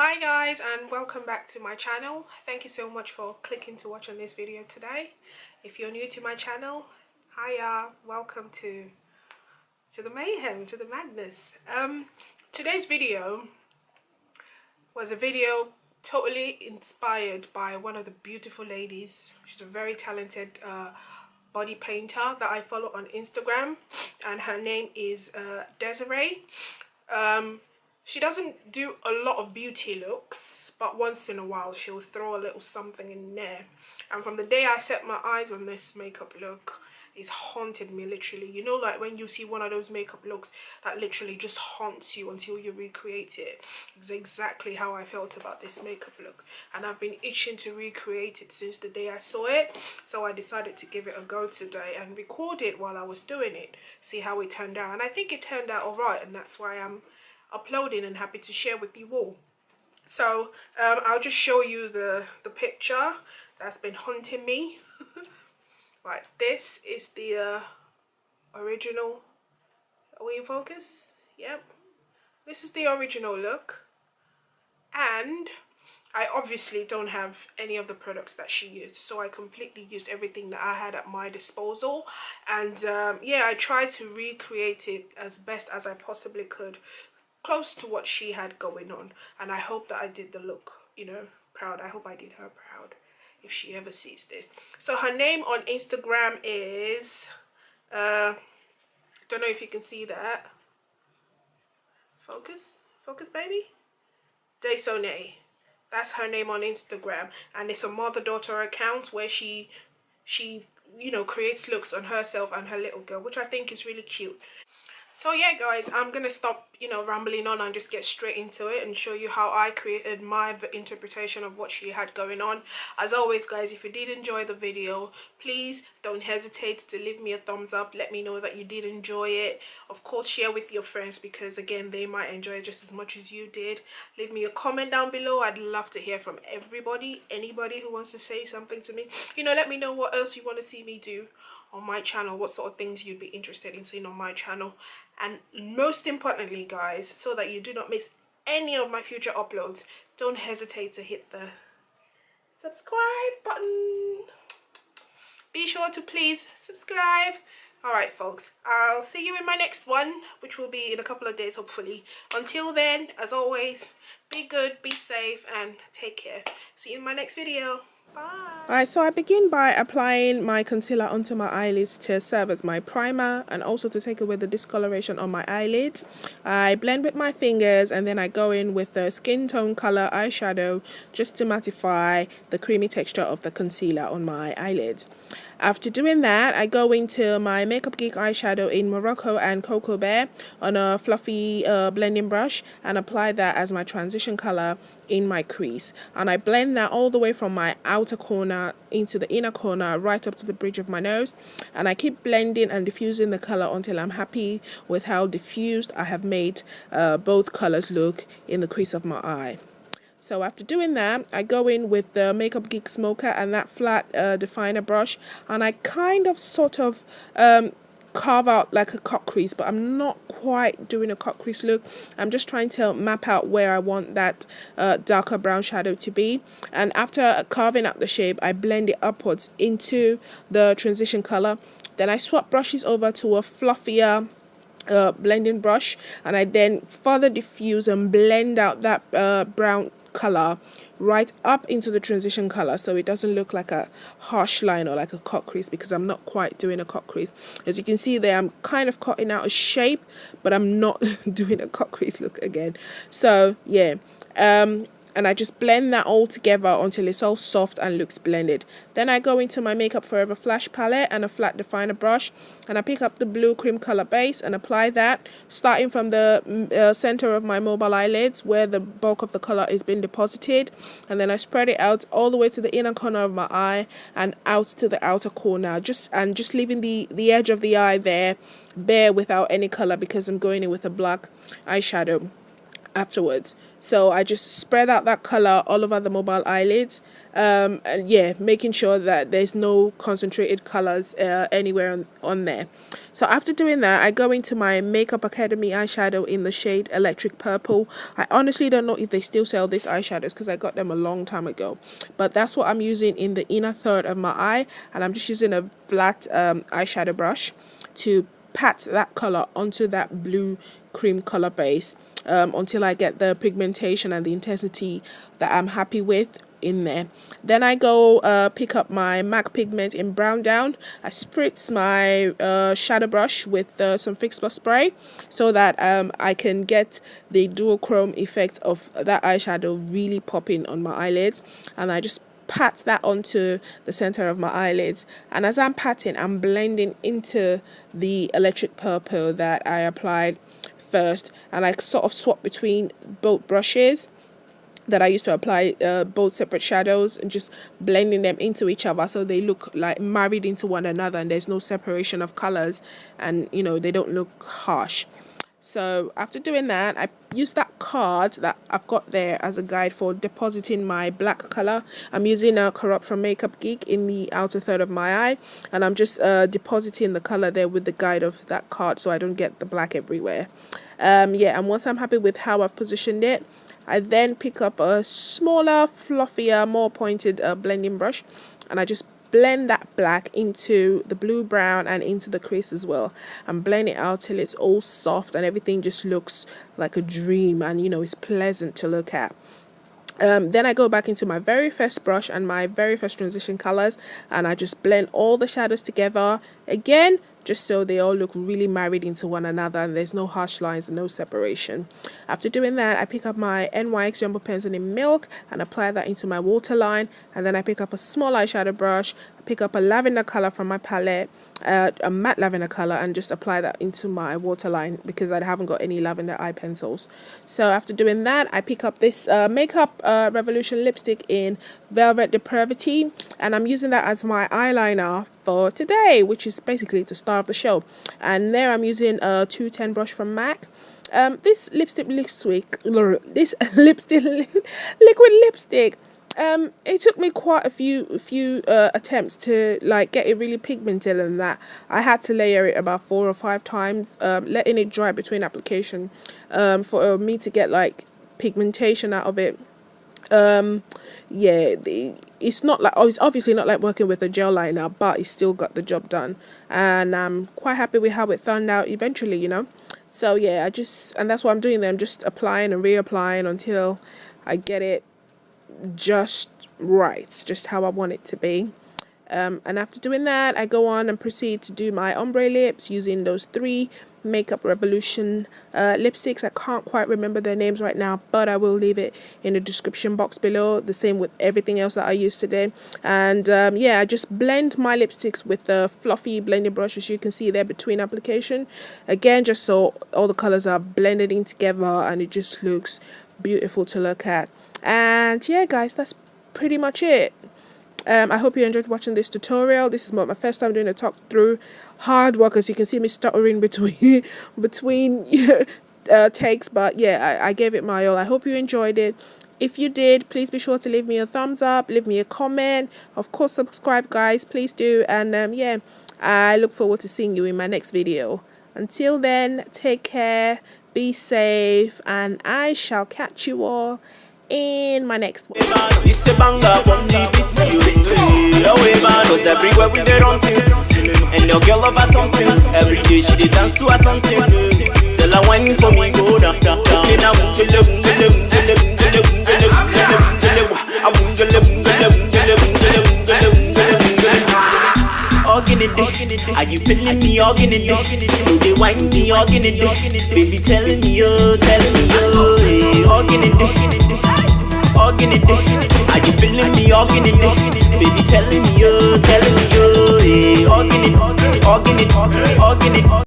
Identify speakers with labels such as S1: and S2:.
S1: Hi guys, and welcome back to my channel. Thank you so much for clicking to watch on this video today. If you're new to my channel, hiya, welcome to the mayhem, to the madness. Today's video was a video totally inspired by one of the beautiful ladies. She's a very talented body painter that I follow on Instagram, and her name is Desiree. She doesn't do a lot of beauty looks, but once in a while she'll throw a little something in there. And from the day I set my eyes on this makeup look, it's haunted me literally. You know, like when you see one of those makeup looks that literally just haunts you until you recreate it. It's exactly how I felt about this makeup look, and I've been itching to recreate it since the day I saw it. So I decided to give it a go today and record it while I was doing it, see how it turned out. And I think it turned out alright, and that's why I'm uploading and happy to share with you all. So I'll just show you the picture that's been haunting me. Right, this is the original. Are we in focus? Yep, this is the original look, and I obviously don't have any of the products that she used, so I completely used everything that I had at my disposal. And yeah, I tried to recreate it as best as I possibly could, close to what she had going on, and I hope that I did the look, you know, proud. I hope I did her proud if she ever sees this. So her name on Instagram is don't know if you can see that. Focus baby. Desiree. That's her name on Instagram, and it's a mother-daughter account where she you know, creates looks on herself and her little girl, which I think is really cute. So yeah guys, I'm gonna stop, you know, rambling on and just get straight into it and show you how I created my interpretation of what she had going on. As always guys, if you did enjoy the video, please don't hesitate to leave me a thumbs up. Let me know that you did enjoy it. Of course, share with your friends, because again, they might enjoy it just as much as you did. Leave me a comment down below. I'd love to hear from everybody, anybody who wants to say something to me. You know, let me know what else you want to see me do on my channel, what sort of things you'd be interested in seeing on my channel. And most importantly guys, so that you do not miss any of my future uploads, don't hesitate to hit the subscribe button. Be sure to please subscribe. Alright folks, I'll see you in my next one, which will be in a couple of days hopefully. Until then, as always, be good, be safe, and take care. See you in my next video. Bye. Alright, so I begin by applying my concealer onto my eyelids to serve as my primer and also to take away the discoloration on my eyelids. I blend with my fingers, and then I go in with the skin tone color eyeshadow just to mattify the creamy texture of the concealer on my eyelids. After doing that, I go into my Makeup Geek eyeshadow in Morocco and Cocoa Bear on a fluffy blending brush and apply that as my transition color in my crease. And I blend that all the way from my outer corner into the inner corner, right up to the bridge of my nose. And I keep blending and diffusing the color until I'm happy with how diffused I have made both colors look in the crease of my eye. So after doing that, I go in with the Makeup Geek Smoker and that flat definer brush, and I kind of sort of carve out like a cut crease, but I'm not quite doing a cut crease look. I'm just trying to map out where I want that darker brown shadow to be. And after carving out the shape, I blend it upwards into the transition color. Then I swap brushes over to a fluffier blending brush, and I then further diffuse and blend out that brown color right up into the transition color, so it doesn't look like a harsh line or like a cut crease, because I'm not quite doing a cut crease. As you can see there, I'm kind of cutting out a shape, but I'm not doing a cut crease look again. So yeah, and I just blend that all together until it's all soft and looks blended. Then I go into my Makeup Forever Flash palette and a flat definer brush, and I pick up the blue cream color base and apply that, starting from the center of my mobile eyelids where the bulk of the color is being deposited, and then I spread it out all the way to the inner corner of my eye and out to the outer corner, just leaving the edge of the eye there bare without any color, because I'm going in with a black eyeshadow afterwards. So I just spread out that color all over the mobile eyelids, and yeah, making sure that there's no concentrated colors anywhere on there. So after doing that, I go into my Makeup Academy eyeshadow in the shade Electric Purple. I honestly don't know if they still sell these eyeshadows because I got them a long time ago, but that's what I'm using in the inner third of my eye, and I'm just using a flat eyeshadow brush to pat that color onto that blue cream color base until I get the pigmentation and the intensity that I'm happy with in there. Then I go pick up my MAC pigment in Brown Down. I spritz my shadow brush with some Fix Plus spray so that I can get the dual chrome effect of that eyeshadow really popping on my eyelids, and I just pat that onto the center of my eyelids, and as I'm patting, I'm blending into the Electric Purple that I applied first, and I sort of swap between both brushes that I used to apply both separate shadows, and just blending them into each other so they look like married into one another and there's no separation of colors, and you know, they don't look harsh. So after doing that, I use that card that I've got there as a guide for depositing my black color. I'm using a Corrupt from Makeup Geek in the outer third of my eye, and I'm just depositing the color there with the guide of that card so I don't get the black everywhere. Yeah, and once I'm happy with how I've positioned it, I then pick up a smaller, fluffier, more pointed blending brush, and I just blend that black into the blue, brown, and into the crease as well, and blend it out till it's all soft and everything just looks like a dream, and you know, it's pleasant to look at. Then I go back into my very first brush and my very first transition colors, and I just blend all the shadows together again, just so they all look really married into one another and there's no harsh lines and no separation. After doing that, I pick up my NYX Jumbo Pencil in Milk and apply that into my waterline, and then I pick up a small eyeshadow brush, pick up a lavender color from my palette, a matte lavender color, and just apply that into my waterline because I haven't got any lavender eye pencils. So after doing that, I pick up this Makeup Revolution lipstick in Velvet Depravity, and I'm using that as my eyeliner for today, which is basically the star of the show. And there I'm using a 210 brush from MAC. This liquid lipstick, it took me quite a few attempts to like get it really pigmented, and that I had to layer it about 4 or 5 times, letting it dry between application for me to get like pigmentation out of it. Yeah, it's not like, it's obviously not like working with a gel liner, but it still got the job done, and I'm quite happy with how it turned out eventually, you know. So yeah, and that's what I'm doing there. I'm just applying and reapplying until I get it just right, just how I want it to be. And after doing that, I go on and proceed to do my ombre lips using those 3 Makeup Revolution lipsticks. I can't quite remember their names right now, but I will leave it in the description box below. The same with everything else that I used today. And yeah, I just blend my lipsticks with the fluffy blending brush, as you can see there, between application. Again, just so all the colors are blended in together and it just looks beautiful to look at. And yeah, guys, that's pretty much it. I hope you enjoyed watching this tutorial. This is my first time doing a talk through. Hard work, as you can see me stuttering between takes, but yeah, I gave it my all. I hope you enjoyed it. If you did, please be sure to leave me a thumbs up, leave me a comment, of course subscribe, guys, please do. And yeah, I look forward to seeing you in my next video. Until then, take care, be safe, and I shall catch you all in my next one.
S2: It's a banger on the beat, cause everywhere we get on things, and your girl love her something. Every day she did dance to her something. Tell her whining for me, go down, down, down. Are you feeling me organ in it? Do they whine me organ in it? Baby telling me oh, hey, organ in it. Organ in it. Are you feeling me organ in it? Baby telling me oh, hey, organ in it. Organ in it. Organ in it.